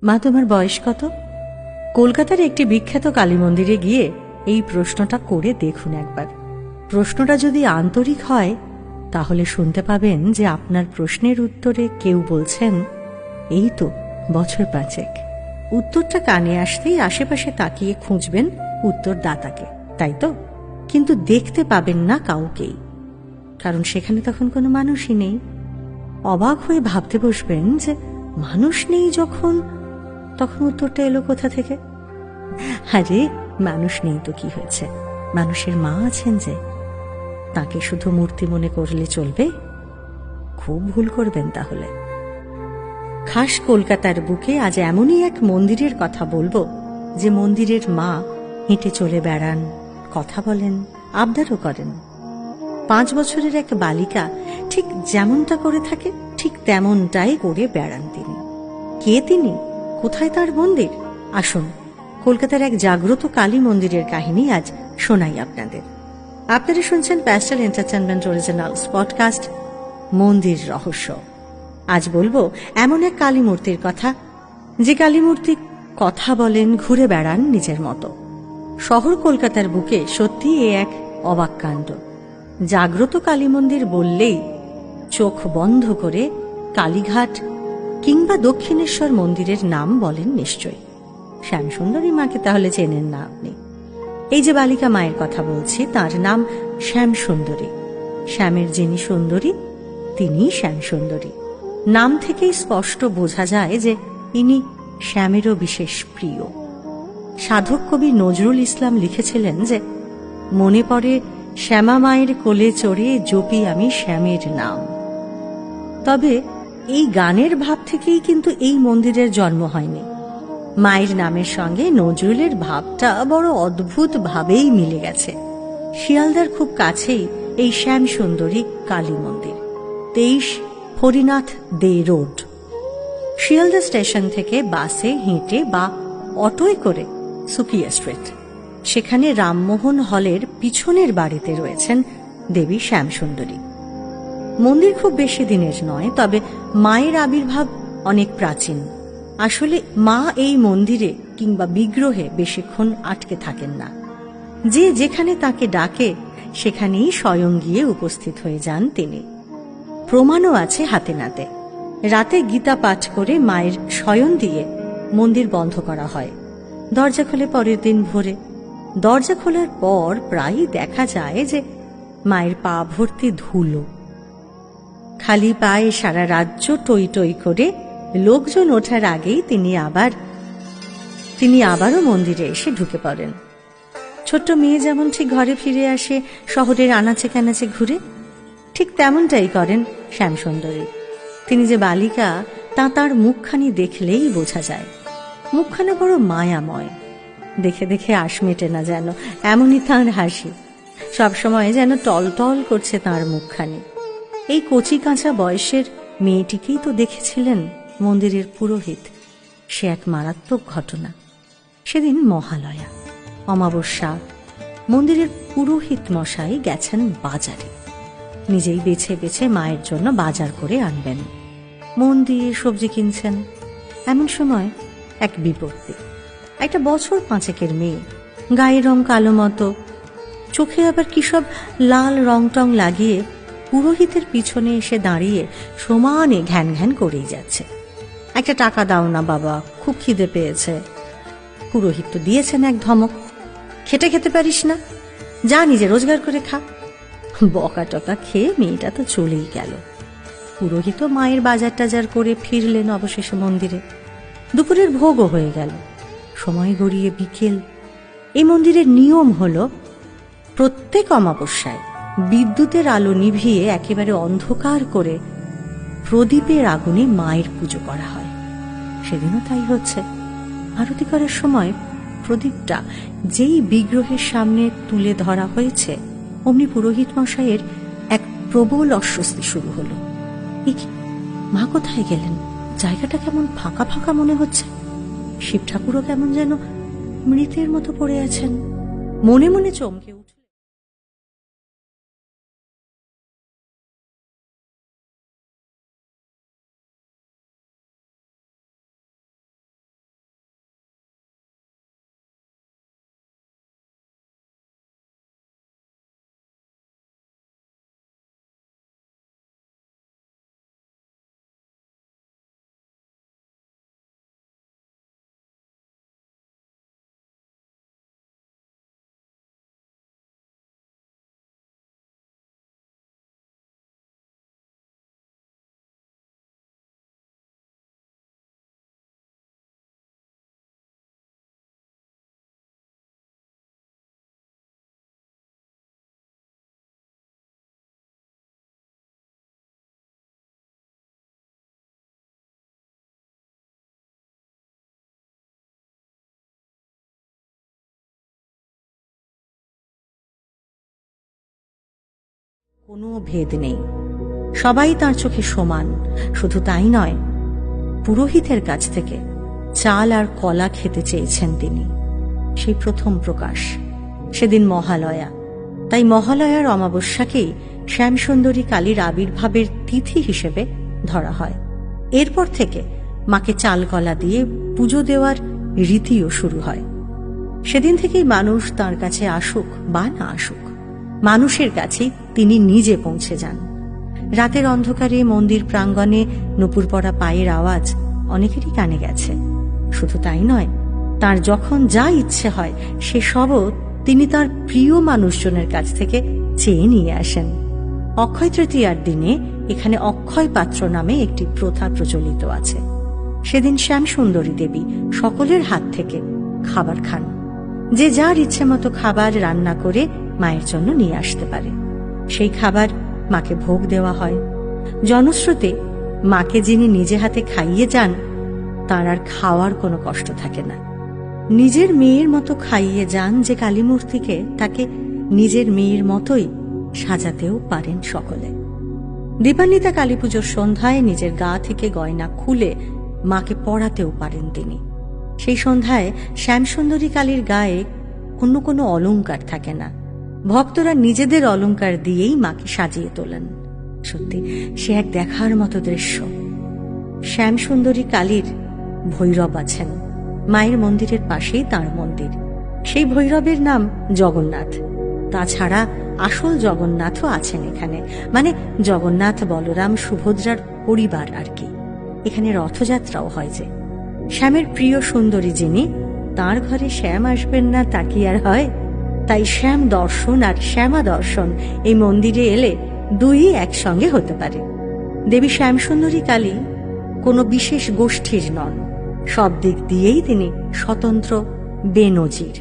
মা, তোমার বয়স কত? কলকাতার একটি বিখ্যাত কালী মন্দিরে গিয়ে এই প্রশ্নটা করে দেখুন একবার। প্রশ্নটা যদি আন্তরিক হয় তাহলে শুনতে পাবেন যে আপনার প্রশ্নের উত্তরে কেউ বলছেন, এই তো বছর 5। উত্তরটা কানে আসতেই আশেপাশে তাকিয়ে খুঁজবেন উত্তরদাতাকে, তাই তো? কিন্তু দেখতে পাবেন না কাউকেই, কারণ সেখানে তখন কোনো মানুষই নেই। অবাক হয়ে ভাবতে বসবেন যে মানুষ নেই যখন, তখন উত্তরটা এলো কোথা থেকে? আরে, মানুষ নেই তো কি হয়েছে, মানুষের মা আছেন যে, তাকে শুধু মূর্তি মনে করলে চলবে? খুব ভুল করবেন তাহলে। খাস কলকাতার বুকে আজ এমনই এক মন্দিরের কথা বলবো যে মন্দিরের মা হেঁটে চলে বেড়ান, কথা বলেন, আবদারও করেন। 5 বছরের এক বালিকা ঠিক যেমনটা করে থাকে ঠিক তেমনটাই করে বেড়ান তিনি। কে তিনি? কোথায় তার মন্দির? আসুন, কলকাতার এক জাগ্রত কালী মন্দিরের কাহিনী আজ শোনাই আপনাদের। আপনারা শুনছেন প্যাস্টেল এন্টারটেইনমেন্ট অরিজিনালস পডকাস্ট মন্দির রহস্য। আজ বলবো এমন এক কালী মূর্তির কথা, যে কালী মূর্তি কথা বলেন, ঘুরে বেড়ান নিজের মতো। শহর কলকাতার বুকে সত্যি এ এক অবাক কাণ্ড। জাগ্রত কালী মন্দির বললেই চোখ বন্ধ করে কালীঘাট কিংবা দক্ষিণেশ্বর মন্দিরের নাম বলেন নিশ্চয়ই। শ্যামসুন্দরী মাকে তাহলে চেনেন না আপনি? এই যে বালিকা মায়ের কথা বলছি, তার নাম শ্যামসুন্দরী। শ্যামের যিনি সুন্দরী তিনি শ্যামসুন্দরী। নাম থেকেই স্পষ্ট বোঝা যায় যে ইনি শ্যামেরও বিশেষ প্রিয়। সাধক কবি নজরুল ইসলাম লিখেছিলেন যে, মনে পড়ে শ্যামা মায়ের কোলে চড়ে জপি আমি শ্যামের নাম। তবে এই গানের ভাব থেকেই কিন্তু এই মন্দিরের জন্ম হয়নি। মায়ের নামের সঙ্গে নজরুলের ভাবটা বড় অদ্ভুত ভাবেই মিলে গেছে। শিয়ালদার খুব কাছেই এই শ্যামসুন্দরী কালী মন্দির, 23 হরিনাথ দে রোড। শিয়ালদা স্টেশন থেকে বাসে, হেঁটে বা অটোয় করে সুকিয়া স্ট্রিট, সেখানে রামমোহন হলের পিছনের বাড়িতে রয়েছেন দেবী শ্যামসুন্দরী। মন্দির খুব বেশি দিনের নয়, তবে মায়ের আবির্ভাব অনেক প্রাচীন। আসলে মা এই মন্দিরে কিংবা বিগ্রহে বেশিক্ষণ আটকে থাকেন না। যে যেখানে তাকে ডাকে সেখানেই স্বয়ং গিয়ে উপস্থিত হয়ে যান তিনি। প্রমাণও আছে হাতে নাতে। রাতে গীতা পাঠ করে মায়ের শয়ন দিয়ে মন্দির বন্ধ করা হয়। দরজা খোলে পরের দিন ভোরে। দরজা খোলার পর প্রায়ই দেখা যায় যে মায়ের পা ভর্তি ধুলো। খালি পায়ে সারা রাজ্য টই টই করে লোকজন ওঠার আগেই তিনি আবারও মন্দিরে এসে ঢুকে পড়েন। ছোট্ট মেয়ে যেমন ঠিক ঘরে ফিরে আসে শহরের আনাচে কানাচে ঘুরে, ঠিক তেমনটাই করেন শ্যামসুন্দরী। তিনি যে বালিকা তা তাঁর মুখখানি দেখলেই বোঝা যায়। মুখখানা বড় মায়াময়, দেখে দেখে আশ মেটে না যেন, এমনই তাঁর হাসি। সবসময় যেন টলটল করছে তাঁর মুখখানি। এই কচি কাঁচা বয়সের মেয়েটিকেই তো দেখেছিলেন মন্দিরের পুরোহিত। সে এক মারাত্মক ঘটনা। সেদিন মহালয়া, অমাবস্যা। মন্দিরের পুরোহিত মশাই গেছেন বাজারে। নিজেই বেছে বেছে মায়ের জন্য বাজার করে আনবেন। মন দিয়ে সবজি কিনছেন। এমন সময় এক বিপত্তি। একটা বছর 5-এর মেয়ে, গায়ের রং কালো মতো, চোখে আবার কি সব লাল রং টং লাগিয়ে পুরোহিতের পিছনে এসে দাঁড়িয়ে সমানে ঘ্যান ঘ্যান করেই যাচ্ছে। একটা টাকা দাও না বাবা, খুব খিদে পেয়েছে। পুরোহিত তো দিয়েছেন এক ধমক, খেটে খেতে পারিস না, যা নিজে রোজগার করে খা। বকা টকা খেয়ে মেয়েটা তো চলেই গেল। পুরোহিত মায়ের বাজার টাজার করে ফিরলেন অবশেষে মন্দিরে। দুপুরের ভোগও হয়ে গেল। সময় গড়িয়ে বিকেল। এই মন্দিরের নিয়ম হলো প্রত্যেক অমাবস্যায় বিদ্যুতের আলো নিভিয়ে একেবারে অন্ধকার করে প্রদীপের আগুনে মায়ের পুজো করা হয়। সেদিনও তাই হচ্ছে। আরতি করার সময় প্রদীপটা যেই বিগ্রহের সামনে তুলে ধরা হয়েছে, অমনি পুরোহিত মশাইয়ের এক প্রবল অস্বস্তি শুরু হলো। মা কোথায় গেলেন? জায়গাটা কেমন ফাঁকা ফাঁকা মনে হচ্ছে। শিব ঠাকুরও কেমন যেন মৃতের মতো পড়ে আছেন। মনে মনে চমকে উঠল। কোনো ভেদ নেই, সবাই তার চোখে সমান। শুধু তাই নয়, পুরোহিতের কাছ থেকে চাল আর কলা খেতে চেয়েছেন তিনি। সেই প্রথম প্রকাশ, সেদিন মহালয়া। তাই মহালয়ার অমাবস্যাকেই শ্যামসুন্দরী কালীর আবির্ভাবের তিথি হিসেবে ধরা হয়। এরপর থেকে মাকে চাল কলা দিয়ে পুজো দেওয়ার রীতিও শুরু হয়। সেদিন থেকেই মানুষ তার কাছে আসুক বা না আসুক, মানুষের কাছেই তিনি নিজে পৌঁছে যান। রাতের অন্ধকারে মন্দির প্রাঙ্গণে নূপুর পরা পায়ের আওয়াজ অনেকেরই কানে গেছে। শুধু তাই নয়, তার যখন যা ইচ্ছে হয় সেসবও তিনি তার প্রিয় মানুষজনের কাছ থেকে চেয়ে নিয়ে আসেন। অক্ষয় তৃতীয়ার দিনে এখানে অক্ষয় পাত্র নামে একটি প্রথা প্রচলিত আছে। সেদিন শ্যামসুন্দরী দেবী সকলের হাত থেকে খাবার খান। যে যার ইচ্ছে মতো খাবার রান্না করে মায়ের জন্য নিয়ে আসতে পারে। সেই খাবার মাকে ভোগ দেওয়া হয়। জনশ্রুতে মাকে যিনি নিজে হাতে খাইয়ে যান, তার আর খাওয়ার কোনো কষ্ট থাকে না। নিজের মেয়ের মতো খাইয়ে যান যে কালীমূর্তিকে, তাকে নিজের মেয়ের মতোই সাজাতেও পারেন সকলে। দীপান্বিতা কালী পুজোর সন্ধ্যায় নিজের গা থেকে গয়না খুলে মাকে পরাতেও পারেন তিনি। সেই সন্ধ্যায় শ্যামসুন্দরী কালীর গায়ে অন্য কোনো অলংকার থাকে না। ভক্তরা নিজেদের অলংকার দিয়েই মাকে সাজিয়ে তোলেন। সত্যি সে এক দেখার মতো দৃশ্য। শ্যামসুন্দরী কালীর ভৈরব আছেন। মায়ের মন্দিরের পাশেই তার মন্দির। সেই ভৈরবের নাম জগন্নাথ। তাছাড়া আসল জগন্নাথও আছেন এখানে, মানে জগন্নাথ, বলরাম, সুভদ্রার পরিবার আর কি। এখানে রথযাত্রাও হয় যে। শ্যামের প্রিয় সুন্দরী যিনি, তার ঘরে শ্যাম আসবেন না তা কি আর হয়? তাই শ্যাম দর্শন আর শ্যামা দর্শন এই মন্দিরে এলে দুই একসঙ্গে হতে পারে। দেবী শ্যামসুন্দরী কালী কোনো বিশেষ গোষ্ঠীর নন, সব দিক দিয়েই তিনি স্বতন্ত্র, বেনজির।